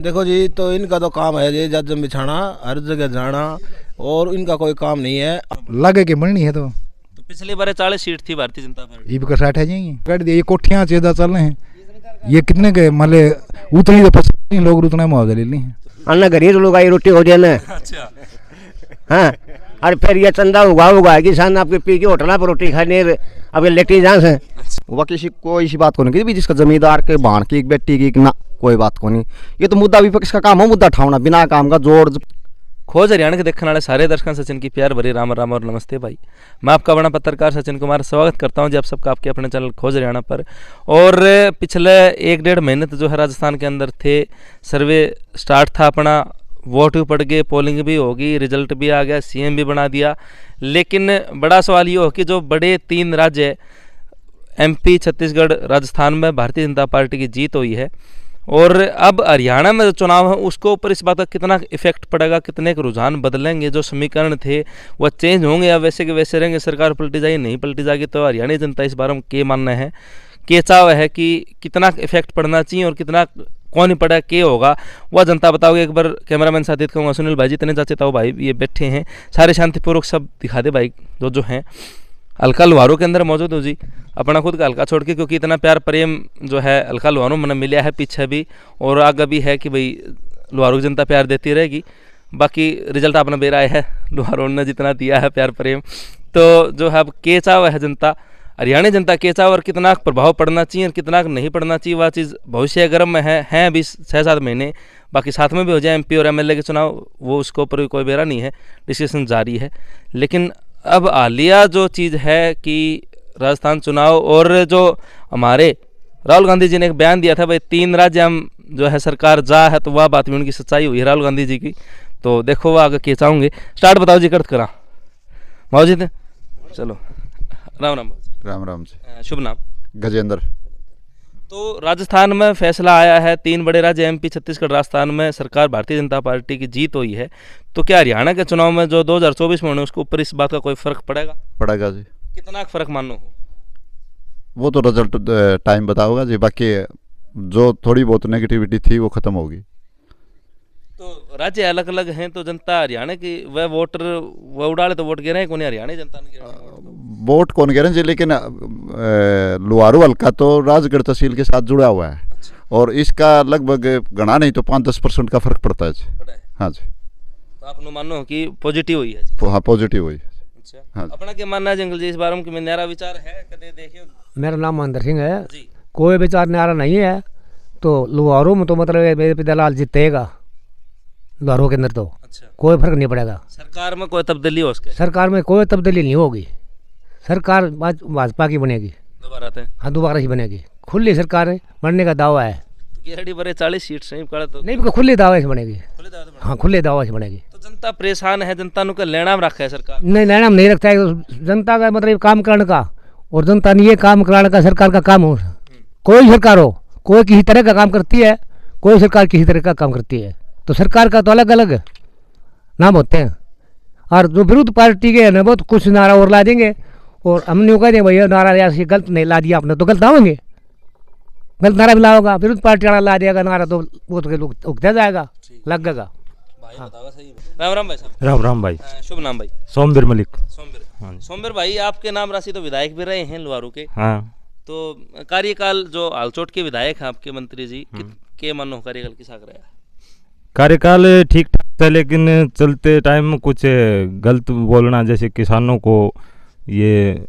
देखो जी, तो इनका तो काम है जी जज बिछाना, हर जगह जाना, और इनका कोई काम नहीं है। लगे कि बननी है तो पिछली बार 40 सीट थी भारतीय जनता पार्टी। ये 60 है जाएंगे कर दिए। ये कोठियाँ चेदा चल रहे हैं, ये कितने के माले उतनी तो पसंद लोग उतना मुआवजा ले ली है। अन्ना गरीब लोग आई रोटी हो जाए अच्छा। हाँ। और फिर ये चंदा उगा किसान आपके पी के होटल पर रोटी खाने अब लेटी जान से वह किसी को इसी बात को नहीं कि जिसका जमींदार के बाण की एक बेटी की ना कोई बात को नहीं। ये तो मुद्दा विपक्ष का काम हो, मुद्दा उठाना बिना काम का जोड़। खोज हरियाणा के देखने वाले सारे दर्शकों सचिन की प्यार भरी राम राम और नमस्ते भाई। मैं आपका बड़ा पत्रकार सचिन कुमार स्वागत करता हूं जी आप सबका आपके अपने चैनल खोज हरियाणा पर। और पिछले 1-1.5 महीने तो जो है राजस्थान के अंदर थे, सर्वे स्टार्ट था अपना, वोट भी पड़ गए, पोलिंग भी होगी, रिजल्ट भी आ गया, सीएम भी बना दिया। लेकिन बड़ा सवाल ये हो कि जो बड़े 3 राज्य एमपी, छत्तीसगढ़, राजस्थान में भारतीय जनता पार्टी की जीत हुई है, और अब हरियाणा में जो चुनाव है उसको ऊपर इस बात का कितना इफेक्ट पड़ेगा, कितने के रुझान बदलेंगे, जो समीकरण थे वह चेंज होंगे या वैसे के वैसे रहेंगे, सरकार पलटी जाएगी नहीं पलटी जाएगी, तो हरियाणा जनता इस बारे में क्या मानना है, क्या चाव है कि कितना इफेक्ट पड़ना चाहिए और कितना कौन ही पड़ा, क्या होगा वह जनता बताओगे। एक बार कैमरामैन साथी कहूँगा सुनील भाई, जितने चाचे ताऊ भाई ये बैठे हैं सारे शांतिपूर्वक सब दिखा दे भाई, जो हैं हल्का लुहारों के अंदर मौजूद हो जी, अपना खुद का हल्का छोड़ के, क्योंकि इतना प्यार प्रेम जो है हल्का लुहारों में मिला है पीछे भी और आगे भी है कि भाई लुहारों की जनता प्यार देती रहेगी। बाकी रिजल्ट अपना बेरा है, लुहारों ने जितना दिया है प्यार प्रेम, तो जो है अब के चाव है जनता, हरियाणा जनता के चाव और कितना प्रभाव पड़ना चाहिए और कितना नहीं पड़ना चाहिए, वह चीज़ भविष्य गर्म में है अभी 6-7 महीने, बाकी साथ में भी हो जाए एमपी और एमएलए के चुनाव, वो उसके ऊपर भी कोई बेरा नहीं है, डिस्कशन जारी है। लेकिन अब हालिया जो चीज़ है कि राजस्थान चुनाव, और जो हमारे राहुल गांधी जी ने एक बयान दिया था भाई 3 राज्य हम जो है सरकार जा है, तो वह बात भी उनकी सच्चाई हुई है राहुल गांधी जी की। तो देखो वह आगे क्या चाहूँगे। स्टार्ट बताओ जी, करत करा मौजूद है, चलो राम राम। राम राम जी। शुभ नाम? गजेंद्र। तो राजस्थान में फैसला आया है, 3 बड़े राज्य एमपी, छत्तीसगढ़, राजस्थान में सरकार भारतीय जनता पार्टी की जीत हुई है, तो क्या हरियाणा के चुनाव में जो 2024 में होने उसके ऊपर इस बात का कोई फर्क पड़ेगा? पड़ेगा जी। कितना फर्क मानो हो? वो तो रिजल्ट टाइम बताओगा जी, बाकी जो थोड़ी बहुत नेगेटिविटी थी वो खत्म होगी। तो राज्य अलग अलग हैं, तो जनता हरियाणा की वह वोटर वह उड़ाले तो वोट गिरे हैं, कौन हरियाणा जनता ने वोट कौन कह रहे हैं जी, लेकिन लुहारू हल्का तो राजगढ़ तहसील के साथ जुड़ा हुआ है। अच्छा। और इसका लगभग गणा नहीं तो 5-10% का फर्क पड़ता है जी। हाँ जी। तो आप मानो कि पॉजिटिव हुई है? हाँ, पॉजिटिव हुई। अच्छा। हाँ, अपना क्या मानना है जंगल जी इस बारे में, कि न्यारा विचार है कदे देखे? मेरा नाम महेंद्र सिंह है जी। कोई विचार न्यारा नहीं है, तो लुहारों में तो मतलब मेरे पितालाल जीतेगा लुहारों के अंदर, तो अच्छा कोई फर्क नहीं पड़ेगा। सरकार में कोई तब्दीली हो उसके? सरकार में कोई तब्दीली नहीं होगी, सरकार भाजपा की बनेगी दोबारा। हाँ, दोबारा ही बनेगी, खुली सरकार है, बनने का दावा है। तो 40 सीट से नहीं, खुले दावे से बनेगी। हाँ, खुले दावा से बनेगी। तो जनता परेशान है, जनता को लेना में रखा है सरकार? नहीं, लेना में नहीं रखता है, जनता का मतलब काम करने का, और जनता ने ये काम कराने का सरकार का काम हो। कोई सरकार हो, कोई किसी तरह का काम करती है, कोई सरकार किसी तरह का काम करती है, तो सरकार का तो अलग अलग नाम होते हैं। और जो विरोध पार्टी के ना बहुत कुछ नारा और ला देंगे, और हमने कह देंगे भैया नारा ऐसे गलत नहीं ला दिया आपने, तो गलत आवेंगे, गलत नारा भी लाओगा, विरोध पार्टी वाला ला देगा नारा, तो वो तो उगता जाएगा, लगेगा। राम राम भाई साहब। राम राम भाई। शुभ नाम भाई? सोमवीर मलिक। सोमवीर भाई, आपके नाम राशि तो विधायक भी रहे हैं लुहारू के। हाँ। तो कार्यकाल जो हालचोट के विधायक हैं आपके मंत्री जी, के मानो कार्यकाल किसा रहा? कार्यकाल ठीक ठाक था, लेकिन चलते टाइम कुछ गलत बोलना, जैसे किसानों को ये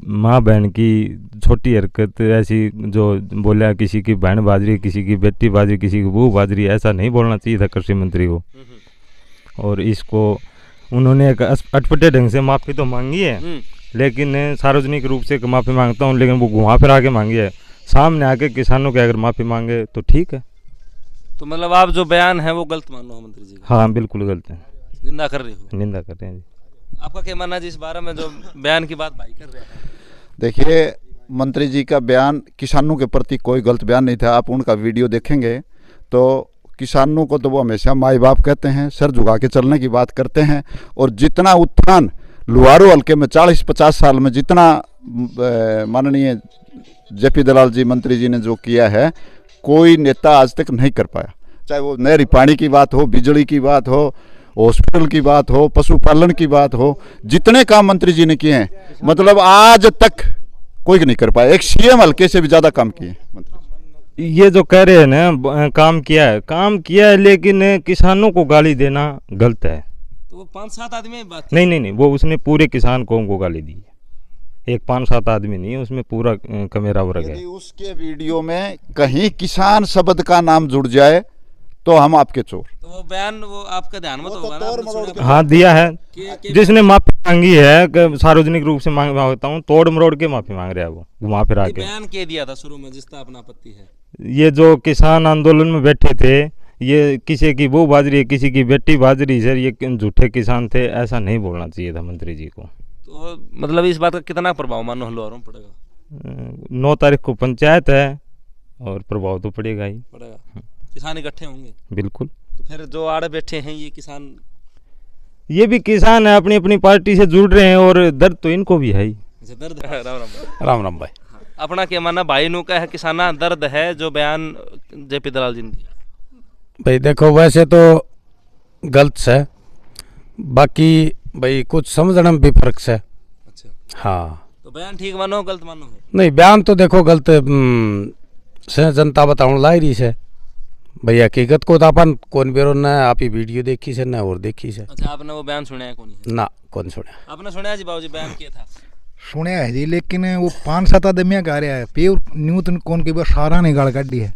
माँ बहन की छोटी हरकत ऐसी जो बोला, किसी की बहन बाजरी, किसी की बेटी बाजरी, किसी की बहू बाजरी, ऐसा नहीं बोलना चाहिए था कृषि मंत्री को। और इसको उन्होंने एक अटपटे ढंग से माफ़ी तो मांगी है, लेकिन सार्वजनिक रूप से माफ़ी मांगता हूँ, लेकिन वो घुमा फिरा के मांगी है। सामने आके किसानों के अगर माफ़ी मांगे तो ठीक है। तो मतलब आप जो बयान है वो गलत मानो हो मंत्री जी? हाँ, बिल्कुल गलत है। निंदा कर रही हो? निंदा कर रहे हैं जी। आपका क्या मानना है इस बारे में, जो बयान की बात भाई कर रहे हैं? देखिए, मंत्री जी का बयान किसानों के प्रति कोई गलत बयान नहीं था। आप उनका वीडियो देखेंगे तो किसानों को तो वो हमेशा माई बाप कहते हैं, सर झुका के चलने की बात करते हैं। और जितना उत्थान लुहारू हल्के में 40-50 साल में जितना माननीय जेपी दलाल जी मंत्री जी ने जो किया है, कोई नेता आज तक नहीं कर पाया। चाहे वो नहरी पानी की बात हो, बिजली की बात हो, हॉस्पिटल की बात हो, पशुपालन की बात हो, जितने काम मंत्री जी ने किए हैं, मतलब आज तक कोई नहीं कर पाया। एक सीएम हल्के से भी ज्यादा काम किए मंत्री। ये जो कह रहे हैं ना काम किया है, लेकिन किसानों को गाली देना गलत है। तो वो 5-7 आदमी बात नहीं, वो उसने पूरे किसान कौम को गाली दी है। एक 5-7 आदमी नहीं है, उसमें पूरा कमेरा वर्ग है। यदि उसके वीडियो में कहीं किसान शब्द का नाम जुड़ जाए तो हम आपके चोर। तो वो बयान वो आपका ध्यान में तो होगा ना, आपने सुना हाँ दिया है, कि जिसने माफी मांगी है कि सार्वजनिक रूप से मांगता हूँ, तोड़ मरोड़ के माफी मांग रहा है वो घुमा फिरा के। बयान के दिया था शुरू में जिसका अपना आपत्ति है। ये जो किसान आंदोलन में बैठे थे, ये किसी की वो बाजरी है, किसी की बेटी बाजरी, सर ये झूठे किसान थे, ऐसा नहीं बोलना चाहिए था मंत्री जी को। तो मतलब इस बात का कितना प्रभाव मानो हल्द्वारों में पड़ेगा? 9 तारीख को पंचायत है और प्रभाव तो पड़ेगा ही। पड़ेगा, किसान इकट्ठे होंगे बिल्कुल। तो फिर जो आड़े बैठे हैं ये किसान, ये भी किसान है, अपनी अपनी पार्टी से जुड़ रहे हैं और दर्द तो इनको भी है ही। अच्छा, दर्द है। राम राम राम राम भाई। अपना क्या मानना भाई नु का है किसाना दर्द है जो बयान जेपी दलाल जी ने दिया? भाई देखो वैसे तो गलत है, बाकी भाई कुछ समझने में भी फर्क है। अच्छा, हाँ तो बयान ठीक मानो गलत मानो? नहीं, बयान तो देखो गलत से जनता बताऊँ ला रही से भाई, हकीकत को तो अपन कौन बेरो न आप ही वीडियो देखी से न और देखी से। अच्छा, आपने वो बयान सुना है? कौन ना कौन सुना? आपने सुना जी बाबू जी बयान किया था? सुने है जी, लेकिन वो 5-7 आदमिया गा रहा है, प्योर न्यू तो कौन की बार सारा ने गाड़ काटी है,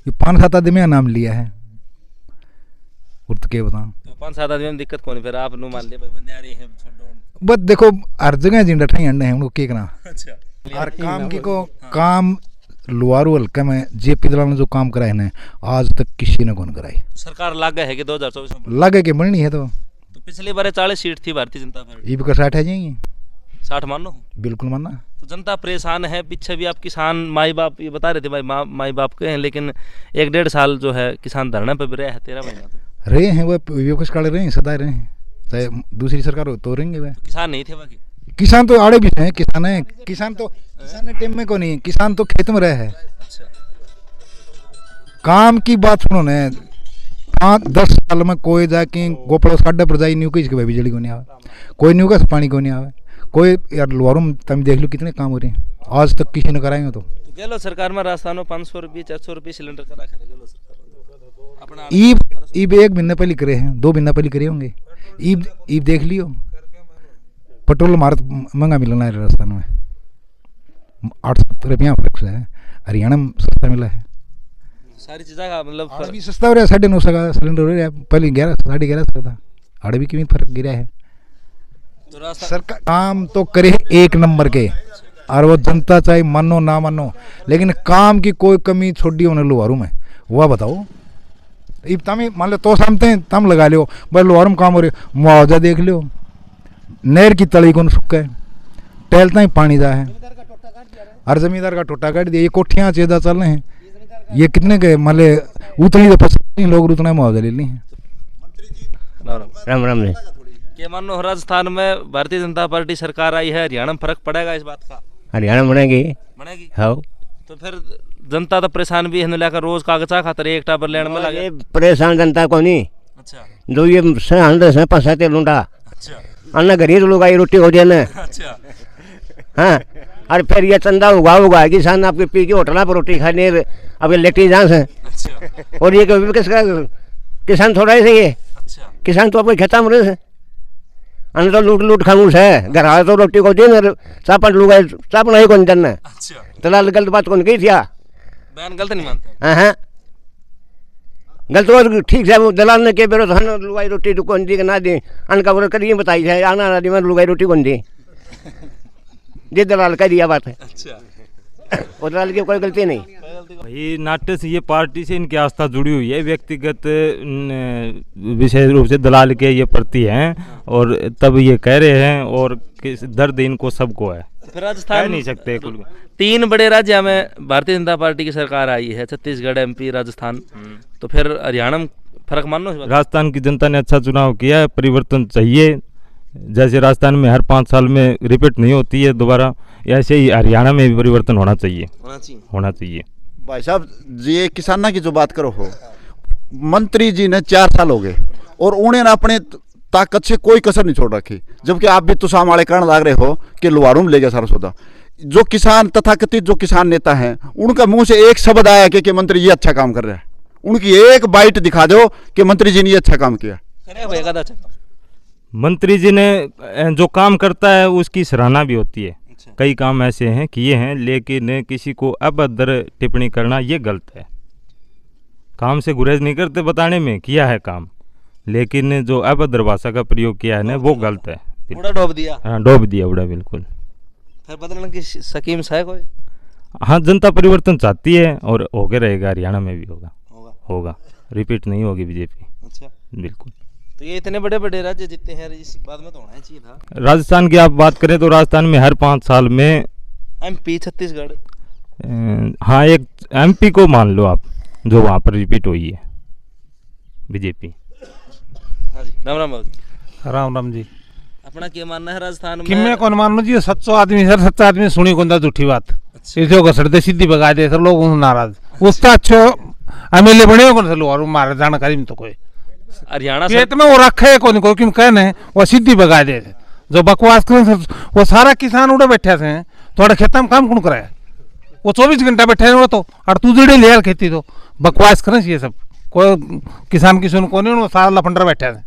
ये 5-7 आदमिया नाम लिया है और तो क्या बताऊं। तो 5-7 आदमी में दिक्कत कौन? फिर आप नु मान ले भाई बंदे आ रहे हैं छोड़ो। बस देखो हर जगह जिंदा ठई अंडे हैं उनको क्या करना। अच्छा, हर काम की को काम लुआरू हल्के में जेपी दलाल ने जो काम कराए ना आज तक किसी ने कौन कराई। सरकार लाग है कि 2024 में लगे के बननी है तो पिछली बार 40 सीट थी भारतीय जनता पार्टी, ये भी 60 है जाएंगे 60 मानो। बिल्कुल मानना। तो जनता परेशान है। पीछे भी आप किसान माई बाप ये बता रहे थे भाई माई बाप के हैं, लेकिन 1-1.5 साल जो है किसान धरने पर भी रहे हैं, 13 महीना तो रहे हैं वह विपक्ष काले रहे हैं, सदा रहे हैं, चाहे दूसरी सरकार हो तो रहेंगे वह। तो किसान नहीं थे बाकी? किसान तो आड़े भी हैं, किसान है, किसान टाइम में को नहीं, किसान तो खेत में रहे है। अच्छा, काम की बात सुनो ने 5-10 साल में कोई जाके गोपड़ो साढ़े पर जाई न्यू की बिजली को नहीं आवे, कोई न्यू का पानी को नहीं आवे, कोई यार लोहारों में तुम देख लो कितने काम हो रहे हैं, आज तक किसी ने कराए हो तो गेलो सरकार में राजस्थान में 500 रुपये 400 रुपये सिलेंडर करा करे गेलो सरकार अपना ईब 1 महीना पहले करे हैं, 2 महीना पहले करे होंगे। ईब देख लियो, पेट्रोल मार महंगा मिलना है राजस्थान में, 8-7 रुपया फर्क है, हरियाणा में सस्ता मिला है, सारी चीज़ों का मतलब आड़े भी सस्ता हो रहा है, 950 का सिलेंडर हो रहा है, पहले 11-11.5 था, आड़े भी कितनी फर्क गिरा है। तो राजस्थान सरकार काम तो करे 1 नंबर के, और वो जनता चाहे मानो ना मानो, लेकिन काम की कोई कमी छोड़ी होने लोहारू में, वह बताओ। इब तम मान लो तो सामते हैं तम लगा लियो भाई, लोहारू में काम हो रहे, मुआवजा देख लियो, नहर की तली को सुक्का है, टहलता ही पानी जा है, हर जमींदार का टोटा काट दिया, ये कोठियाँ चेदा चल रहे हैं, ये कितने के मान ले उतनी तो 50 लोग उतना मुआवजा ले ली है। राम राम जी। क्या मानो राजस्थान में भारतीय जनता पार्टी सरकार आई है, हरियाणा में फर्क पड़ेगा इस बात का? हरियाणा में बनेगी। बनेगी। हाँ, तो फिर जनता तो परेशान भी है, लेकर रोज कागजा खातर एक टाबर लेने में लगे। ये परेशान जनता को नहीं, अच्छा जो ये 5-7 लूंडा अच्छा अन्ना गरीब लोग आई रोटी हो जाए ना। अच्छा, हाँ, और फिर ये चंदा उगा किसान आपके पी की होटल पर रोटी खाने अब ये लेटी जांच है, अच्छा और ये किसका किसान थोड़ा ही सही है, अच्छा किसान तो आपके खेता में रहे से अन्य तो लूट खामोश है, घर आ तो रोटी को दे चापन लोग चाप नहीं कौन जानना। अच्छा, दलाल गलत बात कौन कही थी, बयान गलत नहीं मानते? हाँ हाँ, गलत बात ठीक है, वो दलाल ने के बेरो तो लुगाई रोटी तो कौन दी ना दी, अन का बोल करिए बताई है आना आदि में लुगाई रोटी कौन दी, ये दलाल का दिया बात है। अच्छा, वो दलाल की कोई गलती नहीं। भाई नाट्य से ये पार्टी से इनकी आस्था जुड़ी हुई है, व्यक्तिगत विशेष रूप से दलाल के ये प्रति हैं और तब ये कह रहे हैं, और दर्द इनको सबको है, फिर राजस्थान नहीं सकते कुल। 3 बड़े राज्य में भारतीय जनता पार्टी की सरकार आई है, छत्तीसगढ़, MP, राजस्थान, तो फिर हरियाणा में फर्क मानो? राजस्थान की जनता ने अच्छा चुनाव किया है, परिवर्तन चाहिए, जैसे राजस्थान में हर 5 साल में रिपीट नहीं होती है दोबारा, ऐसे ही हरियाणा में भी परिवर्तन होना चाहिए। होना चाहिए। होना चाहिए। भाई साहब ये किसाना की जो बात करो हो, मंत्री जी ने 4 साल हो गए और उन्होंने अपने ताकत से कोई कसर नहीं छोड़ रखी, जबकि आप भी तो सामाले कहने लग रहे हो कि लुहारू में ले गया सारा सौदा। जो किसान तथाकथित जो किसान नेता हैं उनका मुंह से एक शब्द आया कि मंत्री जी अच्छा काम कर रहा है, उनकी एक बाइट दिखा दो कि मंत्री जी ने ये अच्छा काम किया। मंत्री जी ने जो काम करता है उसकी सराहना भी होती है। कई काम ऐसे हैं किए हैं, लेकिन किसी को अभद्र टिप्पणी करना ये गलत है। काम से गुरेज नहीं करते बताने में किया है काम, लेकिन जो अभद्र भाषा का प्रयोग किया है ना वो गलत है। उड़ा डोब दिया। हाँ, डोब दिया उड़ा, बिल्कुल। फिर बदलने की स्कीम है कोई? हाँ, जनता परिवर्तन चाहती है और होके रहेगा, हरियाणा में भी होगा, रिपीट नहीं होगी बीजेपी। अच्छा, बिल्कुल। तो ये इतने बड़े बड़े राज्य जीतते हैं, इस बात में तो होना चाहिए था। राजस्थान की आप बात करें तो राजस्थान में हर 5 साल में MP छत्तीसगढ़, हाँ, एक MP को मान लो आप, जो वहाँ पर रिपीट हुई है बीजेपी। हाँ जी, राम राम बाबू जी। राम राम जी। अपना क्या मानना है राजस्थान में? कि मैं कौन मानू जी, सच्चो आदमी सर, सच्चा आदमी सुनी कौन झूठी बात। इसे घसड़ते सीधी भगा दे सर, लोग नाराज। उसका अच्छो MLA बने हो कौन सर, लोग मारे जानकारी में तो कोई हरियाणा पेट में वो रखे है कौन कोई कहने वो सीधी भगा दे। जो बकवास करें वो सारा किसान उड़े बैठे थे, थोड़ा खेत में काम कौन कराए, वो 24 घंटा बैठे हैं वो तो, और तू जड़े ले खेती तो बकवास करें ये सब। कोई किसान की सुन कौन, वो सारा लफंडर बैठे थे,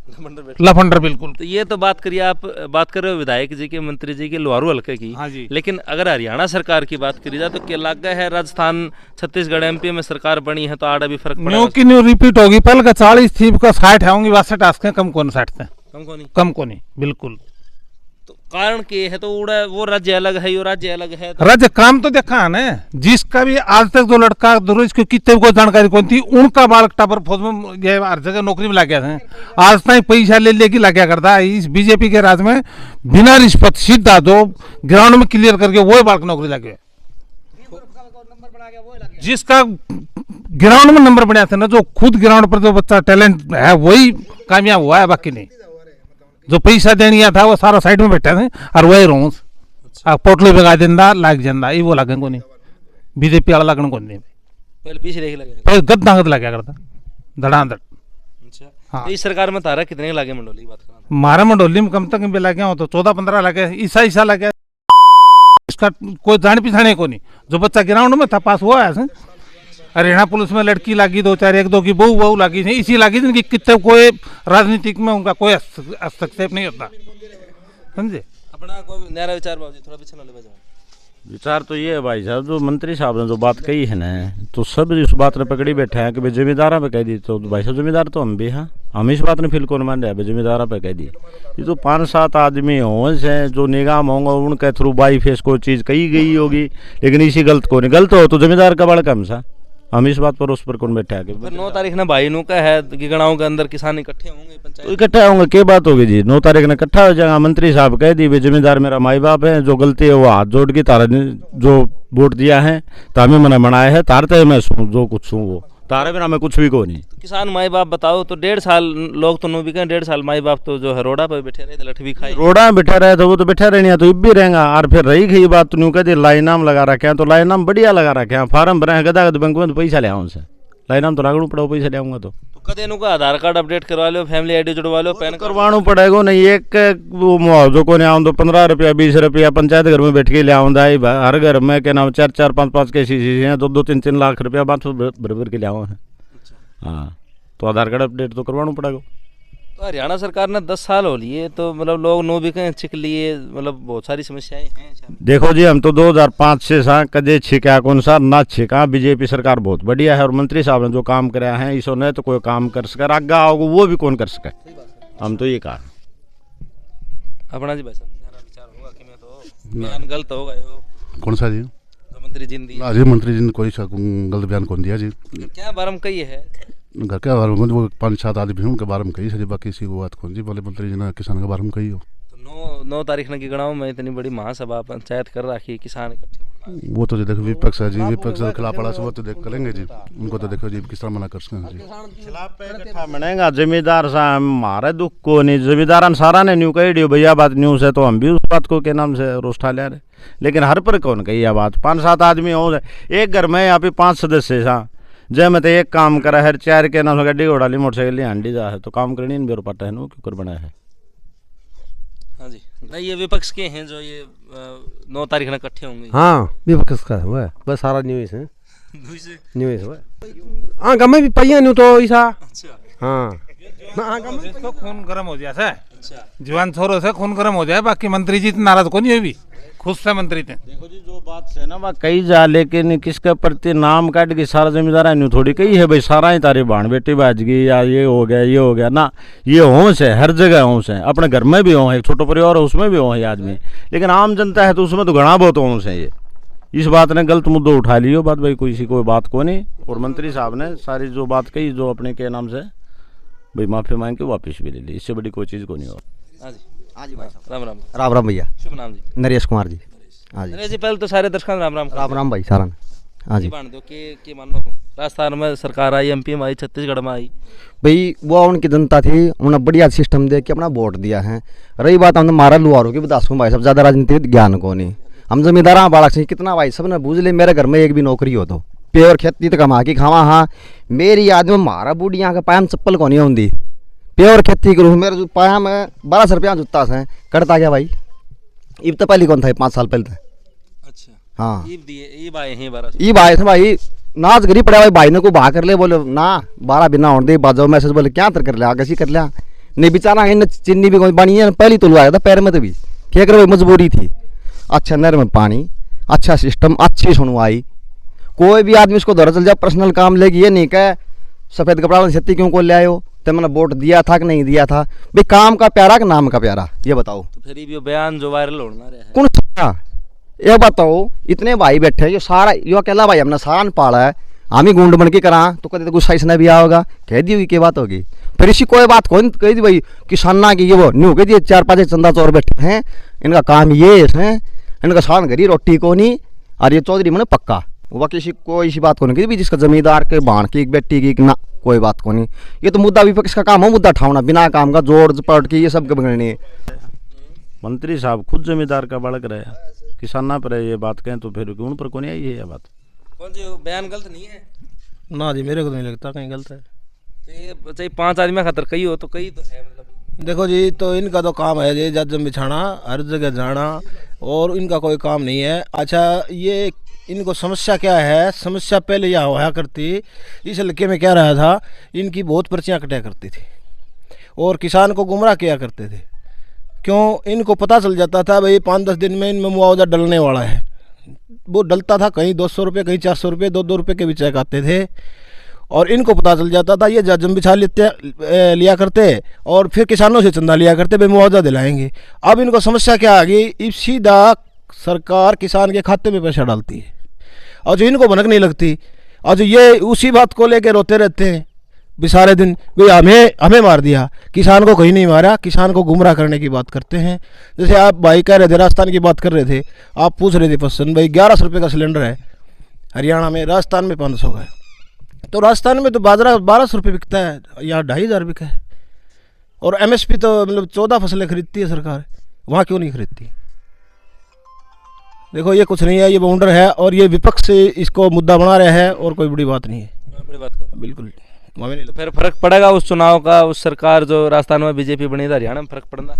लफंडर बिल्कुल। तो ये तो बात करिए, आप बात कर रहे हो विधायक जी के, मंत्री जी के, लोहारू हल्के की। हाँ जी। लेकिन अगर हरियाणा सरकार की बात करी जाए तो क्या लग गया है राजस्थान छत्तीसगढ़ MP में सरकार बनी है तो आड़ अभी फर्क पड़ा? न्यू की न्यू रिपीट होगी, पहले का 40 थी का 60 आऊंगी, 62 आस्क कम कौन 60 थे, कम को नहीं बिल्कुल। तो कारण के है तो उड़ा, वो राज्य अलग है, यो राज्य अलग है तो... राज्य काम तो देखा है ना, जिसका भी आज तक जो लड़का इसको कितने को जानकारी कौन थी, उनका बालक टापर फौज में ये हर जगह नौकरी में लग गया था। आज तक पैसा ले लेके लग गया करता है इस बीजेपी के राज में, बिना रिश्वत सीधा जो ग्राउंड में क्लियर करके वो बालक नौकरी लग गया। जिसका ग्राउंड में नंबर बढ़िया था ना, जो खुद ग्राउंड पर जो बच्चा टैलेंट है वही कामयाब हुआ है, बाकी नहीं। जो पैसा देनिया था वो सारा साइड में बैठा थे और वही रोस पोटली भगा देंदा लाग जांदा, ये वो लगन को नहीं, बीजेपी वाला लगन को नहीं, पहले पीछे देख लगे, पहले गद्दा गद लगा करता धड़ाधड़। अच्छा, हाँ। तो इस सरकार में तारा कितने लगे मंडोली की बात करना? मारा मंडोली में कम तक भी लगे हो तो 14-15 लगे, ईसा लगे। इसका कोई जान पिछाने को नहीं, जो बच्चा ग्राउंड में था पास हुआ है। हरियाणा पुलिस में लड़की लगी 2-4, 1-2 की बहू लगी थी, इसी लगी थी कि कितने कोई राजनीतिक में उनका कोई हस्तक्षेप नहीं होता, समझे। अपना कोई नया विचार बाबू जी, थोड़ा पीछे ना ले जाओ। विचार तो ये है भाई साहब, जो मंत्री साहब ने जो बात कही है ना, तो सब इस बात ने पकड़ी बैठे हैं कि भाई जिम्मेदारा पे कह दी, तो भाई साहब जिम्मेदार तो हम भी हैं, हम इस बात ने फील कौन मान रहे हैं, जिम्मेदारा पे कह दी। ये तो 5-7 आदमी होंगे हैं जो निगाम होंगे, उनके थ्रू बाई फेस कोई चीज़ कही गई होगी, लेकिन इसी गलत को नहीं, गलत हो तो जिम्मेदार का बड़ा कम सा, हम इस बात पर उस पर कौन बैठे हैं। 9 तारीख ने भाई नु का है कि गाँव के अंदर किसान इकट्ठे होंगे, पंचायत तो इकट्ठा होंगे, क्या बात होगी जी, 9 तारीख ने इकट्ठा हो जाएगा। मंत्री साहब कह दी भाई जिम्मेदार मेरा माई बाप है, जो गलती है वो हाथ जोड़ के तारा जो वोट दिया है तामे मैंने बनाया है, तारते मैं जो कुछ हूँ वो तारे बिना मैं कुछ भी को नहीं। किसान माई बाप बताओ तो 1.5 साल लोग तो नो भी कहें, 1.5 साल माई बाप तो जो है रोडा पे बैठे रहे, लठ भी खाई, रोडा में बैठा रहे तो वो तो बैठा रहनी है, तो अब भी रहेगा। और फिर रही गई बात तो न्यू कहते लाइनाम लगा रखे हैं, तो लाइनाम बढ़िया लगा रखे हैं, फार्म भरे हैं गदा बैंक में, तो पैसा ले आऊँ से लाइनाम तो लागू पड़ा, पैसा ले आऊँगा तो कदे नु का आधार कार्ड अपडेट करवा लो, फैमिली ID जुड़वा लो, पैन करवाना पड़ेगा नहीं। एक वो मुआवजो को नहीं आऊँ तो 15 रुपया 20 रुपया पंचायत घर में बैठ के ले आऊँ, हर घर में क्या नाम 4-4 5-5 के चीज़ें हैं, 2-2 3-3 लाख रुपया बात बराबर के ले आऊँ है। हाँ, तो आधार कार्ड अपडेट तो करवाना पड़ेगा। तो हरियाणा सरकार ने 10 साल हो लिए, तो मतलब लोग नो भी कहें छिक लिए, मतलब बहुत सारी समस्याएं हैं। देखो जी, हम तो 2005 से कदे छिका कौन सा ना छिका, बीजेपी सरकार बहुत बढ़िया है, और मंत्री साहब ने जो काम कराया है इसो नहीं तो कोई काम कर सके, आगा आओगे वो भी कौन कर सके, हम तो ये कहा। अपना जी भाई साहब मेरा विचार होगा कि मैं तो बयान गलत होगा यो कौन सा जी, तो मंत्री जी ने आज मंत्री जी ने कोई गलत बयान कौन दिया जी, क्या बारे में कही है, घर के बारे में वो 5-7 आदमी हैं उनके बारे में कही सर, बाकी किसी को बात कौन जी, बोले मंत्री जी ने किसान के बारे में कही हो। तो 9 तारीख ने की गणाओं में इतनी बड़ी महासभा पंचायत कर रखी, किसान इकट्ठे, वो तो देखो विपक्ष है जी, विपक्ष के खिलाफ पड़ा से वो तो देख करेंगे जी, उनको तो देखो जी किस तरह मना कर सकें जी। खिलाफ पे इकट्ठा बनेगा जिम्मेदार सा, हमारे दुख को नहीं, जिम्मेदार सारा ने न्यू कही दियो भैया बात न्यूज़ है, तो हम भी उस बात को के नाम से रोस्ट ले रहे, लेकिन हर पर कौन कही यह बात। 5-7 आदमी हो, एक घर में यहाँ पे 5 सदस्य सा, जय मैं तो एक काम करा है 4 के नाम गाड़ी घोड़ा ली मोटरसाइकिल हांडी जा है तो काम करनी नहीं पता है क्यों कर बनाया है। हाँ जी नहीं ये विपक्ष के हैं जो ये 9 तारीख ना इकट्ठे होंगे। हाँ विपक्ष का है बस सारा न्यूज़ है न्यूज़ है हाँ गमे भी पहिया न्यू तो ऐसा हाँ जिसको खून गर्म हो जाए से जवान छोरों से खून गर्म हो जाए बाकी मंत्री जी नाराज को नहीं हुई खुश से मंत्री थे। देखो जी जो बात है ना वह कही जा लेकिन किसके प्रति नाम काट के सारा जमींदार है थोड़ी कही है भाई सारा ही तारी बाण बेटी बाज गई या ये हो गया ना ये होश है हर जगह होश है अपने घर में भी हो है छोटा परिवार है उसमें भी हो है आदमी लेकिन आम जनता है तो उसमें तो घना बहुत होश है ये इस बात ने गलत मुद्दा उठा लियो बात भाई कोई बात को नहीं और मंत्री साहब ने सारी जो बात कही जो अपने के नाम से भाई माफी मांग के वापस भी ले ली इससे बड़ी कोई चीज़ को नहीं हो। हाँ जी भाई राम राम राम राम भैया शुभ नाम जी नरेश कुमार जी हाँ जी नरेश जी पहले तो सारे दर्शकों राम राम राम राम भाई सारा हाँ जी मान दो कि मान लो राजस्थान में सरकार आई एमपी में आई छत्तीसगढ़ में आई भाई वो उनकी जनता थी उन्होंने बढ़िया सिस्टम दे के अपना वोट दिया है। रही बात हमने मारा लुहारों की बता भाई सब ज़्यादा राजनीति ज्ञान को नहीं हम जमींदार बालक से कितना भाई सब ने बूझ ले मेरे घर में एक भी नौकरी हो तो प्योर खेती तो कमा के खावा हाँ मेरी आदमी मारा बूढ़िया का पाया में चप्पल को नहीं होंगी प्योर खेती करूँ मेरे पाया में 1200 रुपया जुत्ता से करता क्या भाई ईब तो पहले कौन था 5 साल पहले था। अच्छा हाँ ईब आए थे भाई नाच गरी पड़ा भाई भाई ने को बहा कर ले बोले ना 12 बिना होने दे बाजो मैसेज बोले क्या कर लिया आगे कर लिया नहीं बेचारा इन चिन्नी भी कोई बनी है पहली तो लुआया था पैर में तो भी क्या कर भाई मजबूरी थी। अच्छा नहर में पानी अच्छा सिस्टम अच्छी सुनवाई कोई भी आदमी उसको दौरा चल जाए पर्सनल काम लेगी ये नहीं कह सफ़ेद कपड़ा वाली छत्ती क्यों को ले आयो तो मैंने वोट दिया था कि नहीं दिया था भाई काम का प्यारा कि नाम का प्यारा ये बताओ तो फिर ये बयान जो वायरल होना रहा है कौन सा ये बताओ इतने भाई बैठे जो सारा यो अकेला भाई हमने शान पाला है हम ही गुंड बन के करा तो कभी तो गुस्सा इसने भी होगा कह दी हुई क्या बात होगी फिर इसी कोई बात कौन कह दी भाई किसाना की ये वो न्यू कह दिए 4-5 चंदा चोर बैठे हैं इनका काम ये है इनका शान करी रोटी को नहीं और ये चौधरी मैंने पक्का वो किसी कोई इसी बात को नहीं की जिसका जमींदार के बाण की बेटी की ना कोई बात को नहीं ये तो मुद्दा विपक्ष का काम हो मुद्दा उठाना बिना काम का जोड़ पलट की ये सब बिगड़नी है। मंत्री साहब खुद जमींदार का बालक रहे किसाना पर ये बात कहें तो फिर उन पर कौन आई है ये बात कौन जी बयान गलत नहीं है ना जी मेरे को तो नहीं लगता कहीं गलत है तो ये 5 आदमी खातर कई हो तो कई तो है मतलब देखो जी तो इनका तो काम है जी जज बिछाना हर जगह जाना और इनका कोई काम नहीं है। अच्छा ये इनको समस्या क्या है समस्या पहले यह होया करती इस हल्के में क्या रहा था इनकी बहुत पर्चियाँ कटा करती थी और किसान को गुमराह किया करते थे क्यों इनको पता चल जाता था भाई 5-10 दिन में इनमें मुआवजा डलने वाला है वो डलता था कहीं 200 रुपये कहीं 400 रुपये 2-2 रुपये के भी चेक आते थे और इनको पता चल जाता था ये जजम बिछा लिया करते और फिर किसानों से चंदा लिया करते भाई मुआवजा दिलाएंगे। अब इनको समस्या क्या आ गई सीधा सरकार किसान के खाते में पैसा डालती है और जो इनको भनक नहीं लगती और जो ये उसी बात को लेकर रोते रहते हैं भी सारे दिन भाई हमें मार दिया किसान को कहीं नहीं मारा किसान को गुमराह करने की बात करते हैं। जैसे आप भाई कह रहे थे राजस्थान की बात कर रहे थे आप पूछ रहे थे पसंद भाई 1100 रुपये का सिलेंडर है हरियाणा में राजस्थान में 500 का है तो राजस्थान में तो बाजरा 1200 रुपये बिकता है यहाँ 2500 बिका है और MSP तो मतलब 14 फसलें खरीदती है सरकार वहाँ क्यों नहीं खरीदती। देखो ये कुछ नहीं है ये बाउंडर है और ये विपक्ष से इसको मुद्दा बना रहे हैं और कोई बड़ी बात नहीं है बड़ी बात को बिल्कुल तो फिर फर्क पड़ेगा उस चुनाव का उस सरकार जो राजस्थान में बीजेपी बनी थी हरियाणा में फर्क पड़ना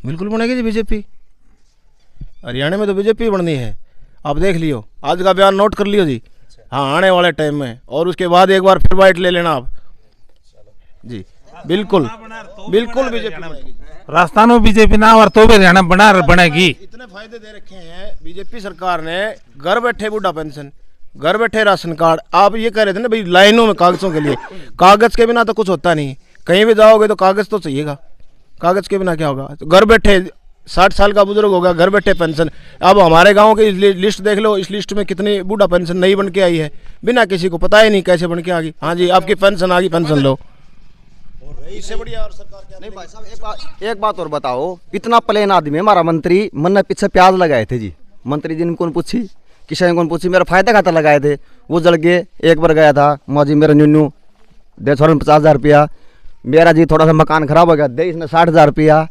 बिल्कुल बनेगी जी बीजेपी हरियाणा में तो बीजेपी बननी है आप देख लियो आज का बयान नोट कर लियो जी हाँ आने वाले टाइम में और उसके बाद एक बार फिर वाइट ले लेना आप जी बिल्कुल बिल्कुल बीजेपी राजस्थान में बीजेपी ना और तो भी हरियाणा बनेगी। इतने फायदे दे रखे हैं बीजेपी सरकार ने घर बैठे बूढ़ा पेंशन घर बैठे राशन कार्ड आप ये कह रहे थे ना भाई लाइनों में कागज़ों के लिए कागज़ के बिना तो कुछ होता नहीं कहीं भी जाओगे तो कागज़ तो चाहिएगा कागज़ के बिना क्या होगा तो घर बैठे 60 साल का बुजुर्ग होगा घर बैठे पेंशन। अब हमारे गांव की लिस्ट देख लो इस लिस्ट में कितनी बूढ़ा पेंशन नई बन के आई है बिना किसी को पता ही नहीं कैसे बन के आ गई। हाँ जी आपकी पेंशन आ गई पेंशन लो इससे बढ़िया और सरकार क्या नहीं भाई साहब एक बात और बताओ इतना प्लेन आदमी हमारा मंत्री मन ने पीछे प्याज लगाए थे जी मंत्री जी ने कौन पूछी किसी ने कौन पूछी मेरा फायदा खाता लगाए थे वो जल गए एक बार गया था मौजी मेरा न्यू 50,000 रुपया मेरा जी थोड़ा सा मकान खराब हो गया दे इसने 60,000 रुपया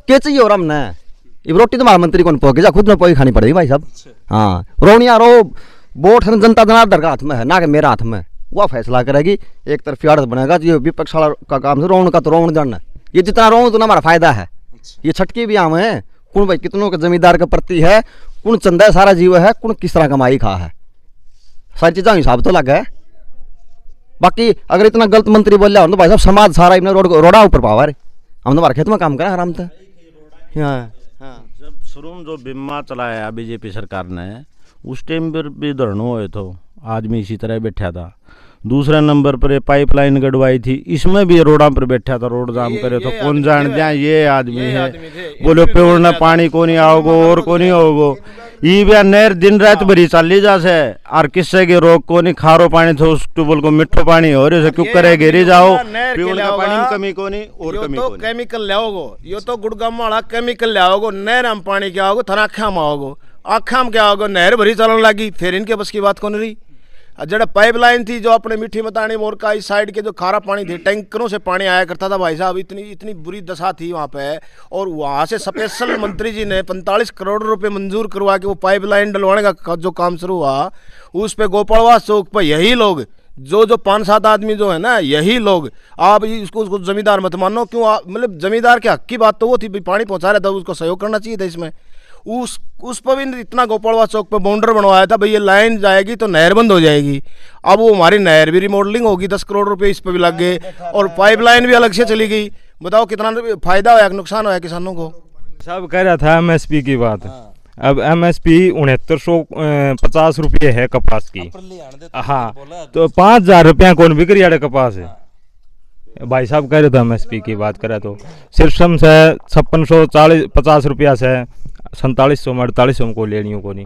क्या चाहिए और हमने ये रोटी तुम्हारा मंत्री कौन पोगे जा खुद में पोई खानी पड़ेगी भाई साहब। हाँ रोनिया रो वोट जनता जनार्दन का हाथ में है ना कि मेरा हाथ में वह फैसला करेगी। एक तरफ आड़त बनेगा जो विपक्ष वाला का काम है, रोण का तो रोण जानना, ये जितना रोण उतना हमारा फायदा है। ये छटके भी आम है, कौन भाई कितनों के जमींदार का प्रति है, कौन चंदा है सारा जीव है, कौन किस तरह कमाई खा है, सारी चीज़ों हिसाब तो लगा है। बाकी अगर इतना गलत मंत्री बोल रहा हो तो भाई साहब समाज सारा इन्हें रोड़ा ऊपर पावा रे, हम तुम्हारे खेत में काम करें आराम से। जब शुरू में जो बीमा चलाया बीजेपी सरकार ने, उस टाइम पर भी धरना हुए तो आदमी इसी तरह बैठा था। दूसरे नंबर पर पाइपलाइन गड़वाई थी, इसमें भी रोडा पर बैठा था, रोड जाम करे तो कौन जान दिया ये आदमी है, बोलो पेड़ न पानी को नहीं आओगो और को नहीं होगो। ये भी नहर दिन रात भरी चली जा से और किससे की रोक को नहीं, खारो पानी तो उस ट्यूबवेल को मिठो पानी हो रहे क्यों करे गिरी जाओ, पीने का पानी में कमी को नहीं और कमी को नहीं। केमिकल लाओगो, यो तो गुड़गाम वाला केमिकल लाओगो, नहर हम पानी क्या होगो, थना आखा में आओगो, आखा में क्या होगो, नहर भरी चलने लगी, फिर इनके बस की बात कौन रही। जड़ा पाइपलाइन थी जो अपने मीठी मतानी मोर का इस साइड के जो खारा पानी थे, टैंकरों से पानी आया करता था भाई साहब, इतनी बुरी दशा थी वहाँ पे। और वहाँ से स्पेशल मंत्री जी ने 45 करोड़ रुपए मंजूर करवा के वो पाइपलाइन डलवाने का जो काम शुरू हुआ, उस पे गोपालवास चौक पर यही लोग जो 5-7 आदमी जो है ना, यही लोग, आप उसको जमींदार मत मानो, क्यों मतलब जमींदार के हक की बात तो वो थी, पानी पहुँचा रहा था, उसको सहयोग करना चाहिए था इसमें। उस पर भी इतना गोपालवा चौक पे बाउंडर बनवाया था भाई, ये लाइन जाएगी तो नहर बंद हो जाएगी। अब वो हमारी नहर भी रिमॉडलिंग होगी, 10 करोड़ रुपए इस पर भी लग गए, और पाइपलाइन भी अलग से चली गई। बताओ कितना फायदा होया नुकसान होया किसानों को। साहब कह रहा था एमएसपी की बात, अब एमएसपी 6950 रुपये है कपास की। हाँ, तो 5000 रुपया कौन बिक रही है कपास है। भाई साहब कह रहे थे एमएसपी की बात करे तो सिरसम से 5650 रुपया से 4700-4800 को लेनी को नहीं,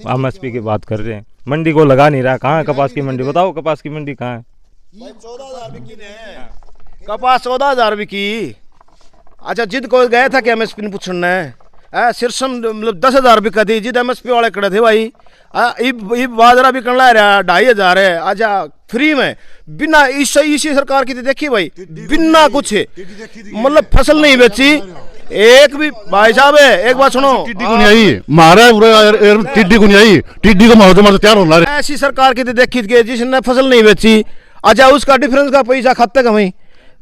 एमएसपी की बात कर रहे हैं। मंडी को लगा नहीं रहा, कहाँ है कपास की मंडी, बताओ कपास की मंडी कहाँ है। 14,000 बिकी ने कपास, 14,000 बिकी। अच्छा जिद को गया था कि एमएसपी ने पूछना है, सिरसम मतलब 10,000 बिका थी, जिद एमएसपी वाले खड़े थे भाई। इब बाजरा भी करना रहा 2,500 है। अच्छा फ्री में बिना इसी सरकार की देखी भाई, बिना कुछ मतलब फसल नहीं बेची एक भी। भाई साहब एक बात सुनो, टिड्डी को नहीं आई मारा टिड्डी को नहीं आई, टिड्डी को मारो तैयार होना है। ऐसी सरकार की देखी थी जिसने फसल नहीं बेची। अच्छा उसका डिफरेंस का पैसा खाते का वही।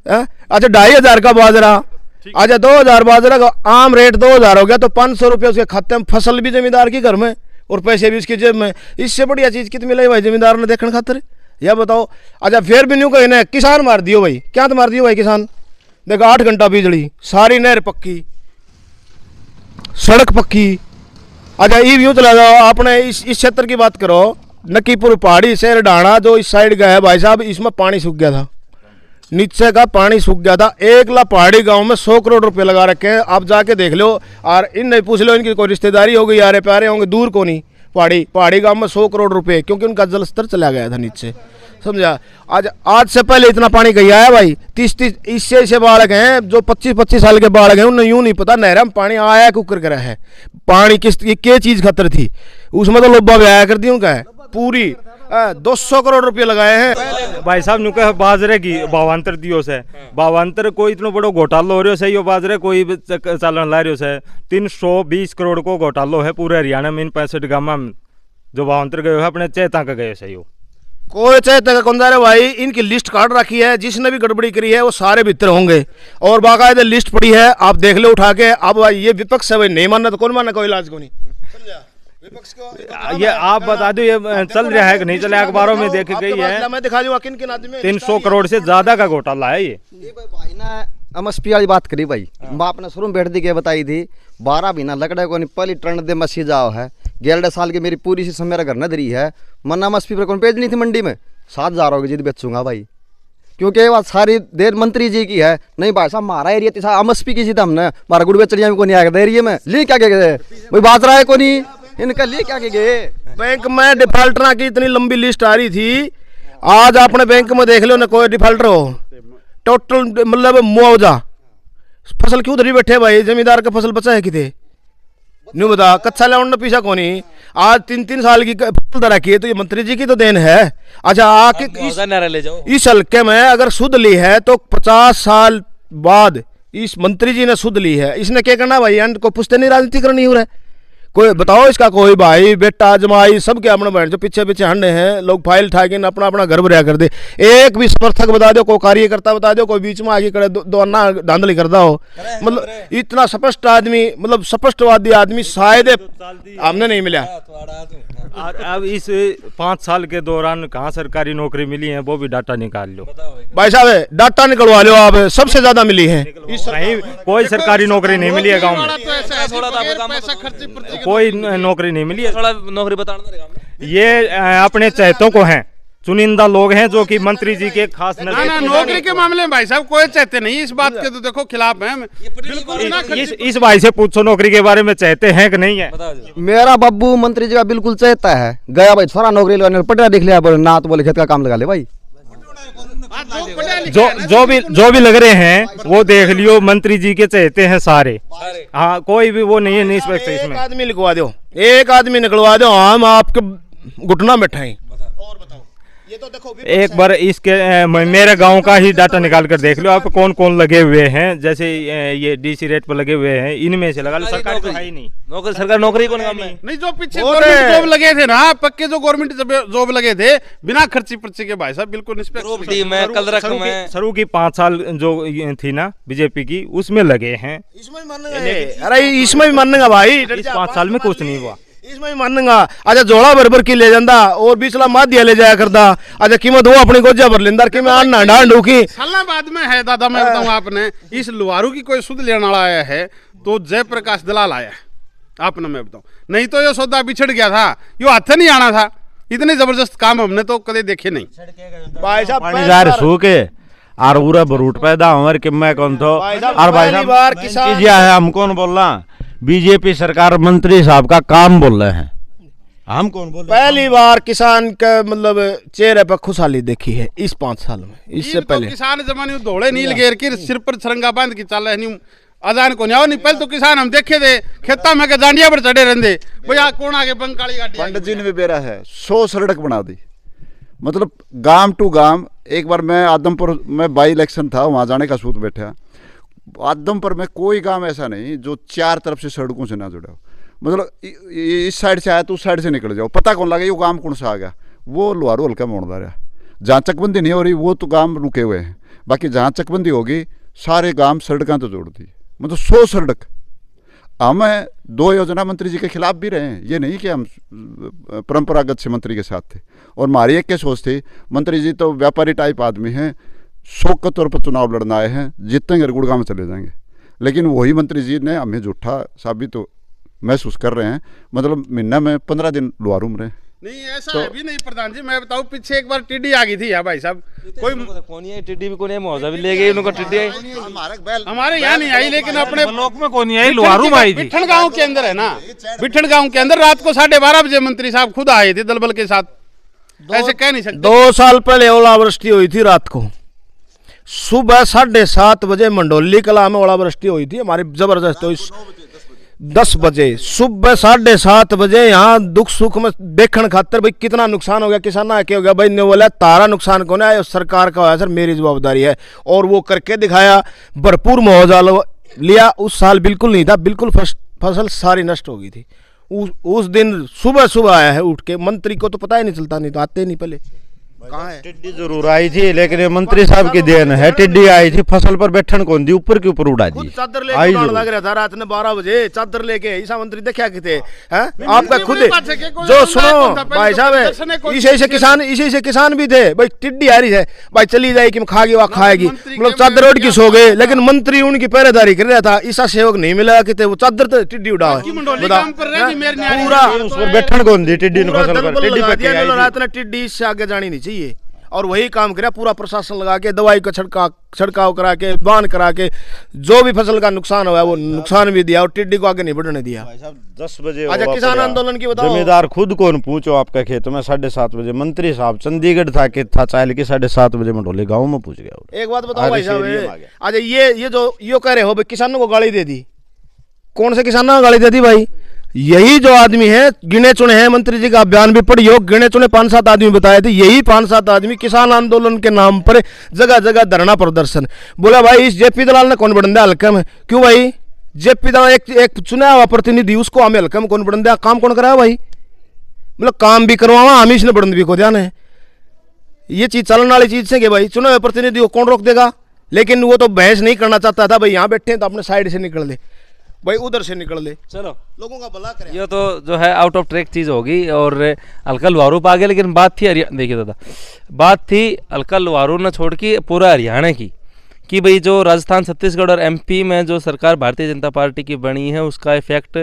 अच्छा 2,500 का बाजरा, अच्छा 2,000 बाजरा का आम रेट 2,000 हो गया, तो 500 रुपये उसके खाते में, फसल भी जमींदार की घर में और पैसे भी उसकी जेब में। इससे बढ़िया चीज़ कितनी मिलाई भाई जमींदार ने देखने खातर, यह बताओ। अच्छा फिर भी न्यू कहीं ना किसान मार दियो भाई, क्या तो मार दियो भाई किसान। देखो 8 घंटा बिजली, सारी नहर पक्की, सड़क पक्की। अच्छा ये यूँ चला जाओ आपने इस क्षेत्र की बात करो, नकीपुर पहाड़ी शहर डाणा जो इस साइड का है भाई साहब, इसमें पानी सूख गया था, नीचे का पानी सूख गया था। 1 पहाड़ी गांव में 100 करोड़ रुपए लगा रखे हैं, आप जाके देख लो और इन नहीं पूछ लो इनकी कोई रिश्तेदारी होगी, यारे प्यारे होंगे, दूर को नहीं। पहाड़ी गांव में 100 करोड़ रुपए, क्योंकि उनका जल स्तर चला गया था नीचे, समझा। आज से पहले इतना पानी कहीं आया भाई, 30 इससे बालक हैं जो 25 साल के बालक हैं, उन्हें यूँ नहीं पता नहर में पानी आया कुकर करा है, पानी किस क्या चीज़ खतर थी उसमें, तो लोबा भी आया कर दी उनका है पूरी। 200 करोड़ रुपए लगाए हैं भाई साहब। नु कहे बाजरे की भावांतर दियो से, भावांतर कोई इतना बड़ो घोटालो हो रहा है, यो बाजरे कोई चालन ला रहे है। 320 करोड़ को घोटालो है पूरे हरियाणा में, इन 65 गाँव में जो भावांतर गए है अपने चेता का गए सही हो। कोई चेता का कौन जा रहे भाई, इनकी लिस्ट काट रखी है, जिसने भी गड़बड़ी करी है वो सारे भीतर होंगे, और बाकायदे लिस्ट पड़ी है, आप देख लो उठा के। अब ये विपक्ष है भाई, नहीं मानना तो कौन मानना, कोई इलाज को नहीं, समझा। ये आप बता दो ये चल रहा है कि नहीं चला, अखबारों में देखी गई है। मैं दिखा दूंगा किन किन आदमी 300 करोड़ से ज्यादा का घोटाला है ये। भाई ने एमएसपी वाली बात करी भाई, बाप ने शुरू में बैठ दी के बताई थी 12 महीना लकड़े को नहीं, पहली टर्न दे मसी जाओ है, 11 साल की मेरी पूरी सी मेरा घर नदरी है, मन एमएसपी पर कौन पेज नहीं थी मंडी में, 7,000 होगी जिद बेचूंगा भाई, क्योंकि ये बात सारी देर मंत्री जी की है। नहीं भाई साहब हमारा एरिया था एमएसपी की थी, हमने हमारा गुड़ बेचड़िया में को नहीं आया एरिया में, ले क्या गए भाई बाजरा है को नहीं, इनका लिए क्या गए। बैंक में डिफॉल्टर की इतनी लंबी लिस्ट आ रही थी, आज आपने बैंक में देख लो ना कोई डिफॉल्टर हो, टोटल मतलब मुआवजा फसल क्यों धरी बैठे भाई, जमींदार का फसल बचा है कितने नहीं बता, कच्चा लाउंड पीछा को नहीं। आज 3-3 साल की फसल धरा की है, तो ये मंत्री जी की तो देन है। अच्छा आके इस हल्के में अगर शुद्ध ली है तो 50 साल बाद इस मंत्री जी ने शुद्ध ली है, इसने क्या करना भाई, एंड को पूछते नहीं, राजनीति करनी हो रहा है, कोई बताओ इसका, कोई भाई बेटा जमाई सब के अपने बैठ जो पीछे पीछे हंडे हैं लोग, फाइल उठा के अपना अपना घर भरिया कर दे। एक भी समर्थक बता दो, कोई कार्यकर्ता बता दो, कोई बीच में आगे खड़े दो अन्ना धांधली करता हो। मतलब इतना स्पष्ट आदमी, मतलब स्पष्टवादी आदमी शायद हमने नहीं मिला। और अब इस 5 साल के दौरान कहाँ सरकारी नौकरी मिली है वो भी डाटा निकाल लो भाई साहब, डाटा निकलवा लो आप, सबसे ज्यादा मिली है। कहीं कोई सरकारी नौकरी नहीं मिली है गांव में, कोई नौकरी नहीं मिली है। थोड़ा नौकरी बताना, ये अपने चहेतों को हैं, चुनिंदा लोग हैं जो कि मंत्री जी के खास ना नौकरी के मामले में भाई साहब कोई चाहते नहीं, इस बात के तो देखो खिलाफ है। बिल्कुल इस भाई से पूछो नौकरी के बारे में, चाहते हैं कि नहीं है। मेरा बब्बू मंत्री जी का बिल्कुल चाहता है, गया भाई छोरा नौकरी लगाने पटना दिख लिया, बोले ना तो बोले खेत का काम लगा ले भाई। जो भी लग रहे हैं वो देख लियो, मंत्री जी के चाहते हैं सारे। हाँ, कोई भी वो नहीं है निष्पक्ष इसमें। एक आदमी लिखवा दो, एक आदमी निकलवा दो, हम आपके घुटना बैठाएं। ये तो देखो एक बार इसके मेरे गांव का ही डाटा निकाल कर देख लो आप, कौन कौन लगे हुए हैं। जैसे ये डीसी रेट पर लगे हुए हैं, इनमें से लगा लो। सरकारी तो है ही नहीं नौकरी, सरकारी नौकरी कौन काम नहीं। जो पीछे गवर्नमेंट जॉब लगे थे ना, पक्के जो गवर्नमेंट जॉब लगे थे बिना खर्ची पर्ची के भाई साहब, बिल्कुल निष्पक्ष। सरू की 5 साल जो थी ना बीजेपी की, उसमें लगे हैं। अरे इसमें भी मानेगा भाई, इस 5 साल में कुछ नहीं हुआ, इसमें भी मानेगा। अच्छा जोड़ा भर की ले जाता और बीचला मादिया ले जाया करता। अच्छा कीमत वो अपनी गोजा भर लेंदा कि मैं अन्ना डांड ढूकी साल बाद में है। दादा मैं बताऊं आपने, इस लुहारू की कोई सुध लेने वाला आया है तो जयप्रकाश दलाल आया है, आपने मैं बताऊं, नहीं तो ये सौदा बिछड़ गया था, यो हाथ नहीं आना था। इतने जबरदस्त काम हमने तो कदे देखे नहीं भाई साहब। पानी जार सूखे और पूरा बरूट पैदा हमारे कि मैं कौन तो और भाई साहब किसान है, हम कौन बोल रहा, बीजेपी सरकार मंत्री साहब का काम बोल रहे हैं, हम कौन बोल रहे। पहली बार किसान का मतलब चेहरे पर खुशहाली देखी है इस 5 साल में। इससे पहले किसान जमाने धोले नील घेर के सिर पर सरंगा बांध के चल रहे नहीं, अजान को नहीं। पहले तो किसान हम देखे थे खेता में के जांडिया पर चढ़े रहते भैया, कौन आगे बंकाली गाड़ी। पंडित जी ने भी बेरा है 100 सड़क बना दी, मतलब गांव टू गांव। एक बार मैं आदमपुर में बाई इलेक्शन था, वहाँ जाने का सूत बैठा। आदमपुर में कोई गांव ऐसा नहीं जो 4 तरफ से सड़कों से ना जुड़ा हो। मतलब इस साइड से आया तो उस साइड से निकल जाओ, पता कौन लगे ये गांव कौन सा आ गया। वो लोहारू हल्का मोड़दार है, जहाँ चकबंदी नहीं हो रही वो तो गांव रुके हुए हैं, बाकी जहाँ चकबंदी होगी सारे गांव सड़कें तो जोड़ दी, मतलब 100 सड़क। हम 2 योजना मंत्री जी के खिलाफ भी रहे हैं, ये नहीं कि हम परंपरागत से मंत्री के साथ थे। और हमारी एक क्या सोच थी, मंत्री जी तो व्यापारी टाइप आदमी हैं, शौक के तौर पर चुनाव लड़ना आए हैं, जीतेंगे गुड़गांव में चले जाएंगे। लेकिन वही मंत्री जी ने हमें झूठा साबित तो महसूस कर रहे हैं। मतलब महीना में 15 दिन लोहारू में रहे। नहीं ऐसा तो, भी नहीं प्रधान जी, मैं बताऊं पीछे एक बार टिड्डी आ गई थी यार भाई साहब, कोई टिड्डी भी कोई मौजा भी ले गई उनको। टिड्डी हमारे यहाँ नहीं आई, लेकिन अपने ब्लॉक में कोई नहीं आई, लोहारू में आई थी। बिठन गाँव के अंदर है ना, बिठन गाँव के अंदर रात को 12:30 बजे मंत्री साहब खुद आए थे दलबल के साथ। ऐसे कह नहीं सकते। 2 साल पहले ओलावृष्टि हुई थी रात को, सुबह 7:30 बजे मंडोली कला में ओलावृष्टि हुई थी हमारी जबरदस्त। हुई 10 बजे सुबह 7:30 बजे यहाँ दुख सुख में देखने खातर भाई कितना नुकसान हो गया किसान आके हो गया। भाई ने बोला तारा नुकसान कौन है, सरकार का है सर, मेरी जवाबदारी है। और वो करके दिखाया, भरपूर मुआवजा लिया। उस साल बिल्कुल नहीं था, बिल्कुल फसल सारी नष्ट हो गई थी। उस दिन सुबह सुबह आया है उठ के, मंत्री को तो पता ही नहीं चलता, नहीं तो आते नहीं पहले। कहाँ है टिड्डी जरूर आई थी, लेकिन ये मंत्री साहब की देन है। टिड्डी आई थी, फसल पर बैठन कौन दी, ऊपर के ऊपर उड़ा दी। चादर लेके लग रहा था रात में 12 बजे चादर लेके ईसा मंत्री देखा कि थे आपका खुद जो सुनो भाई साहब, इसी से किसान भी थे। भाई टिड्डी आ रही है, भाई चली जाएगी खाएगी वह खाएगी, मतलब चादर ओढ़ की सो गए। लेकिन मंत्री उनकी पहरेदारी कर रहा था, ईसा सेवक नहीं मिला कि वो चादर तो टिड्डी उड़ा पूरा उस पर बैठन कौन दी टिड्डी ने फसल पर। रात में टिड्डी इससे आगे जानी नहीं चाहिए। और वही काम करे, पूरा प्रशासन लगा के दवाई का छिड़काव करा के बांध करा के जो भी फसल का नुकसान हुआ है वो नुकसान भी दिया और टिड्डी को आगे नहीं बढ़ने दिया। 10 बजे अच्छा किसान आंदोलन की बताओ। जमींदार खुद कौन पूछो आपका खेत में 7:30 बजे मंत्री साहब चंडीगढ़ था कि था चाहे लेके 7:30 बजे मंडोली गाँव में पूछ गया। एक बात बताओ भाई साहब, अच्छा ये जो यो कह रहे हो भाई किसानों को गाली दे दी, कौन से किसानों को गाली दे दी भाई? यही जो आदमी है, गिने चुने हैं, मंत्री जी का बयान भी पढ़ियो, गिने चुने 5-7 आदमी बताए थे। यही 5-7 आदमी किसान आंदोलन के नाम पर जगह जगह धरना प्रदर्शन। बोला भाई इस जेपी दलाल ने कौन बढ़ा हल्के में, क्यों भाई जेपी दा एक चुना हुआ प्रतिनिधि उसको हमें हल्के में कौन बढ़न दिया, काम कौन कराया भाई, मतलब काम भी करवावा हम इसने बढ़न भी को ध्यान है। ये चीज चलने वाली चीज से कि भाई चुने हुए प्रतिनिधि को कौन रोक देगा, लेकिन वो तो बहस नहीं करना चाहता था, भाई यहाँ बैठे हैं तो अपने साइड से निकल ले, भाई उधर से निकल ले, चलो लोगों का भला करे। ये तो जो है आउट ऑफ ट्रैक चीज़ होगी और अलका लुहारू पे आ गया, लेकिन बात थी देखिए दादा, बात थी अलका लुहारू ने छोड़ के पूरा हरियाणा की कि भाई जो राजस्थान, छत्तीसगढ़ और एमपी में जो सरकार भारतीय जनता पार्टी की बनी है उसका इफेक्ट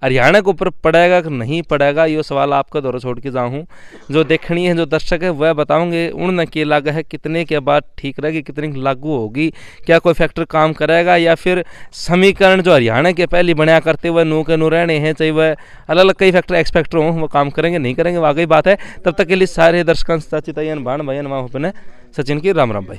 हरियाणा के ऊपर पड़ेगा कि नहीं पड़ेगा, ये सवाल आपका दौरा छोड़ के जाऊँ। जो देखनी है, जो दर्शक है वह बताऊंगे उन के लगा है कितने के बाद ठीक रहेगी, कितनी लागू होगी, क्या कोई फैक्टर काम करेगा या फिर समीकरण जो हरियाणा के पहले बनाया करते हुए नू के नू रहने हैं, चाहे वह अलग अलग कई फैक्टर एक्सपेक्टर हों, वो काम करेंगे नहीं करेंगे, वाकई बात है। तब तक के लिए सारे दर्शकों चाची तयन भाण भैया वहाँ अपने सचिन की राम राम भाई।